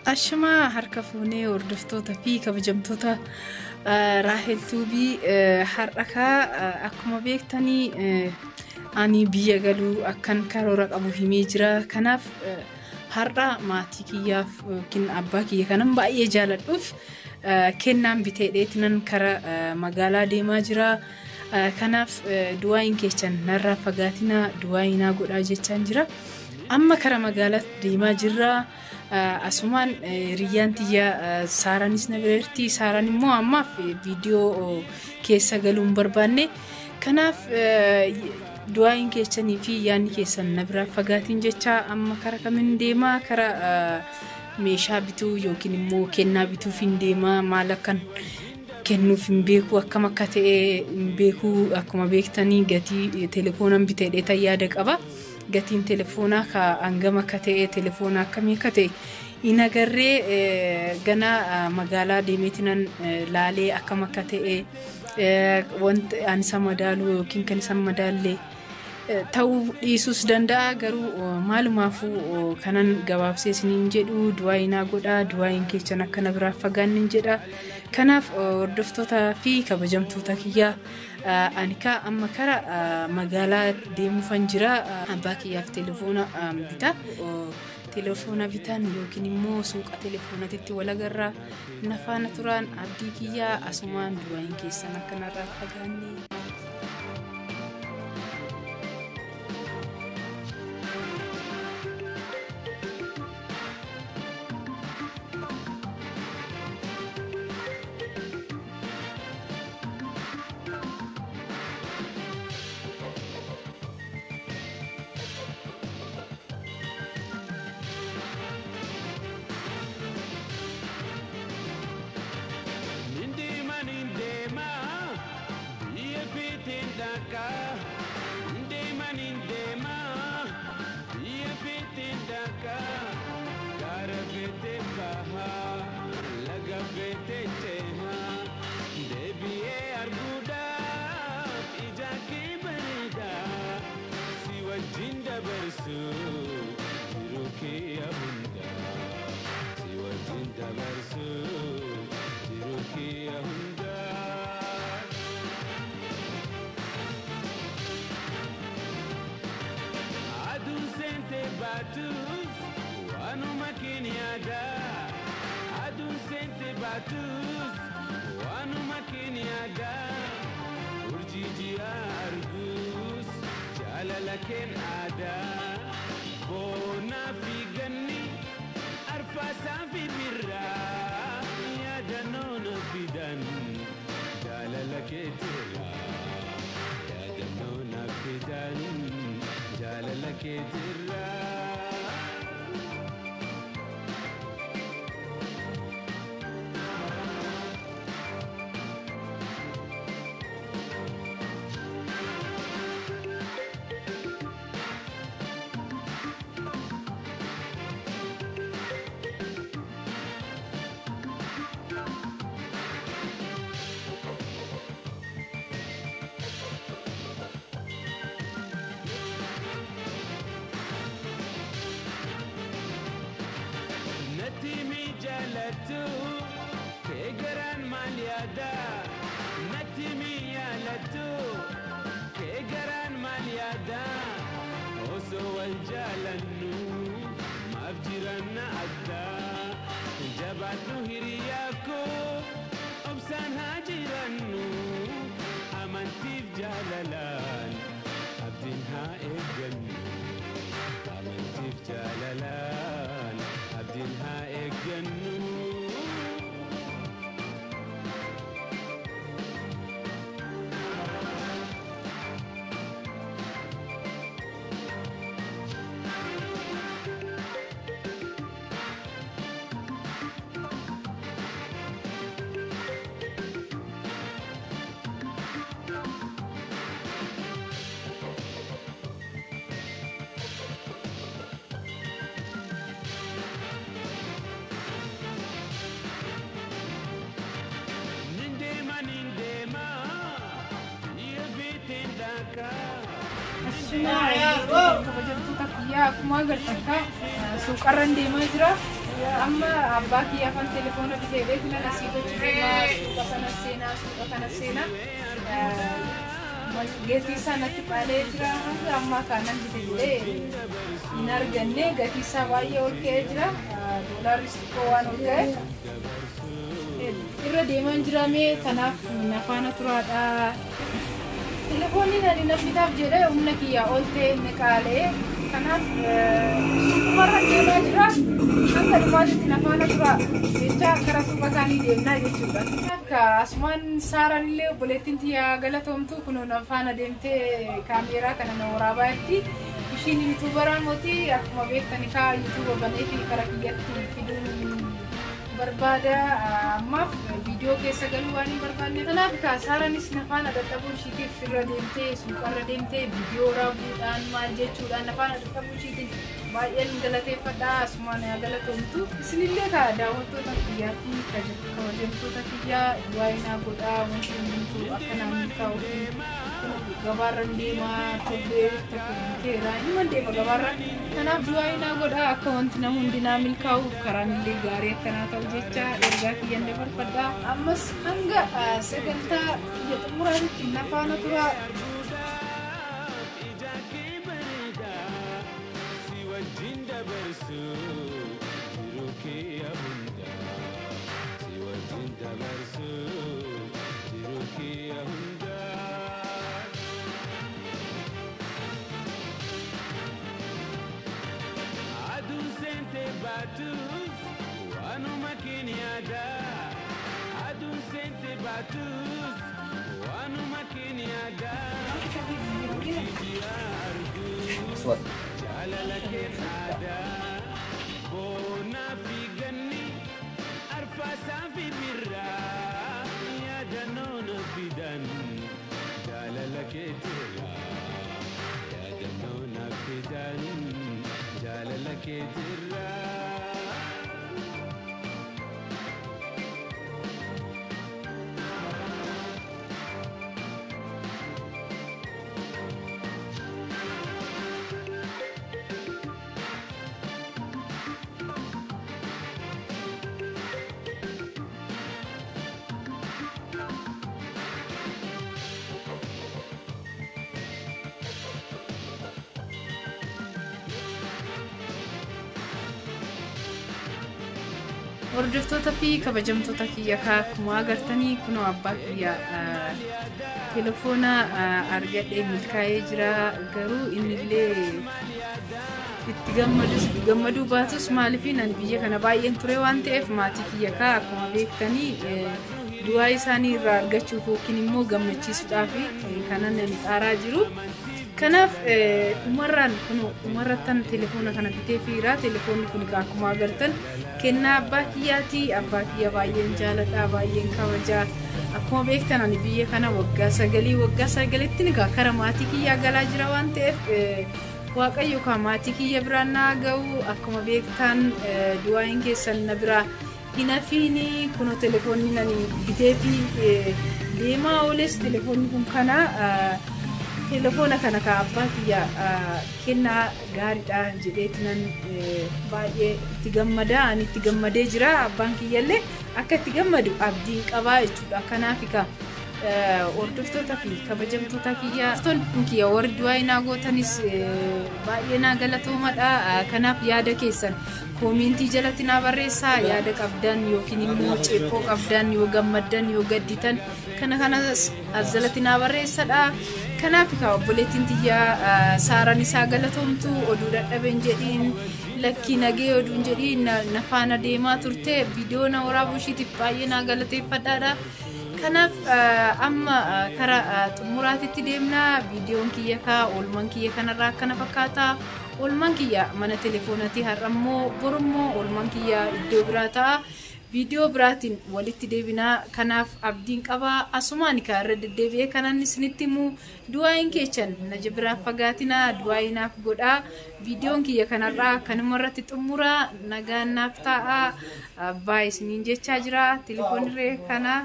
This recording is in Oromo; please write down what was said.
Ashama harka fuunee hordoftoota fi kabajamtoota Raahel Tuubii har'akaa akkuma beektanii ani biyya galuu akkan karoora qabu himee jira. Kanaaf har'a maatii kiyyaaf yookiin abbaa kiyya kanan baay'ee jaaladhuuf kennaan bitee dheetinan kara magaalaa deemaa jira. Kanaaf du'aayin keessan narraa fagaatina du'aayinaa godhaa jechaan jira. Amma kara magaalaa deemaa jirra. Asumaan riyyaan tiyya saaranis nabireerti. Saaraan immoo ammaaf viidiyoo keessa galuun barbaanne. Kanaaf du'aayin keessanii fi yaanni keessan nabiraa fagaatiin jecha amma kara kamin deemaa kara meeshaa bituu yookiin immoo kennaa bituuf hin deemaa. Maal akkan kennuuf hin beeku akkam akka ta'e hin beeku. Akkuma beektanii gatii telefoonaan bitee dheetan yaada qaba. Gatiin telefoonaa ka hangam akka ta'e telefoonaa akkamii akka ta'e hin agarree gana magaalaa deemeetinan laalee akkam akka ta'e wanti ani isa madaalu yookiin kan isa madaallee ta'uu dhiisuus danda'a. Garuu maalumaafuu kanan gabaabsee isiniin jedhu du'aayinaa godhaa. Du'aayin keessan akka nabiraa fagaannin jedha. Kanaaf hordoftoota fi kabajamtoota kiyyaa anika amma kara magaalaa deemuufan jira. Abbaa kiyyaaf telefoona bitaa. Telefoona bitaan yookiin immoo suuqa telefoonatitti wal agarraa. Nafaana turaan abdii kiyyaa asumaan du'aayin keessan akka narraa fagaanne. Lakin ada bona figani arfasa fi birra ya danona fidan jalala ketira ya danona fidan jalala ketira kegeran maliada natimi yalatu kegeran maliada oso waljalanu mafjiranna adda jabatu hiriyako obsan hajiranu amantif jalalan abdin ha eganu amantif jalalan abdin ha eganu Kabajamtoota kiyyaa akkuma agartan suuqarran deemaa jira. amma abbaa kiyya afaan telefoona bitee beekna nasii gochuudhaa suuqa kana seenaa gatii isaa natti qaalee jira amma kanan bite jedhee hin arganne gatii isaa baay'ee ol ka'ee jira doolaaris xiqqoo waan ol ka'e irra deemaan jiramee kanaaf nafaana turaadha. Telefoonni nani nafitaaf jedhee humna kiyyaa ol ta'e inni qaalee kanaaf suuqarra deemaa jira akka dhumaatitti nafaana tura jecha gara suuqa kaanii deemnaa jechuudha. Akka asumaan saaraan illee obboleettiin tiyyaa galatoomtu kun nafaana deemtee kaameeraa kana na waraabaa jirti. Ishiin yuutuubaraa mootii akkuma beektani kaa yuutuuba banee fi karaa kiyyatti fiduun barbaada ammaaf viidiyoo keessa galuu waan hin barbaanne. Kanaaf saaraanis nafaana dadhabuu ishiitiif irra deemtee suuqarra deemtee viidiyoo raabuudhaan maal jechuudhaan nafaana dadhabuu ishiitiin baay'een galateeffadha asumaan galatoomtu. Isinillee daawwattoota kiyyaa fi kabajamtoota kiyyaa du'aayinaa godhaa wanti hundumtuu akka naannoo kaa'uuf gabaarran deemaa tobbee tokko himan deema gabaarran kanaaf du'aayinaa godhaa akka wanti nama hundinaa milkaa'uuf karaan illee gaarii akkanaa ta'u jecha ergaa kiyyan dabarfadhaa. Ammas hanga sagantaa biyya xumuraatitti nafaana turaa. Hordoftoota fi kabajamtoota kiyya akkuma agartanii kun abbaa kiyya telefoona argadhee milkaa'ee jira garuu innillee itti gammaduu baatus maaliif nan biyya kana baay'een ture waan ta'eef maatii kiyya akkuma beektanii du'aa isaanii irraa argachuuf yookiin immoo gammachiisuudhaaf kanan xaaraa jiru. Kanaaf umarratan telefoona kana bitee fiira telefoonni kun akkuma agartan kennaa abbaa kiyyaati. Abbaa kiyya baay'een jaaladha baay'een kabajaa akkuma beektan ani biyya kana waggaa 9 ni kara maatii kiyyaa galaa jira waan ta'eef waaqayyo ka maatii kiyya biraan na ga'u akkuma beektan du'aayin keessan na biraa hinafiini kuno telefoonni nani bitee fi deemaa ooles telefoonni kun kana telefoona kana ka abbaa kiyya kennaa gaariidha jedheetinan baay'ee itti gammada ani itti gammadee jira abbaan kiyyallee akka itti gammadu abdiin qabaa jechuudha. Kanaaf hordoftoota fi kabajamtoota kiyya warri du'aayinaa gootanis baay'ee naa galatoomadha. Kanaaf yaada keessan koomentii jalatti naa barreessaa yaada qabdan yookiin immoo ceephoo qabdan yoo gammaddan yoo gadditan kanas jalatti naa barreessadha. Kanaaf obboleettiin tiyyaa saaraan isaa galatoomtu oduu dadhabeen jedhiin lakkii nagee oduun jedhiin nafaana deemaa turte viidiyoo na waraabuu ishiitiif baay'ee naa galateeffadhaadha. Kanaaf amma karaa xumuraatitti deemna. Viidiyoon kiyya oolman kiyya kanarraa akkana fakkaata. Oolman kiyya mana telefoonaatii har'ammoo borummoo oolman kiyya iddoo biraa ta'a. Viidiyoo biraatiin walitti deebinaa. Kanaaf abdiin qabaa asumaan irra deddeebi'ee kanan isinitti himu du'aayin keechan na jibiraaf fagaatinaa du'aayinaaf godhaa. Viidiyoon kiyya kanarraa kanuma irratti xumuraa nagaan naaf ta'a. Abbaa isiniin jechaa jira telefoonirree kana.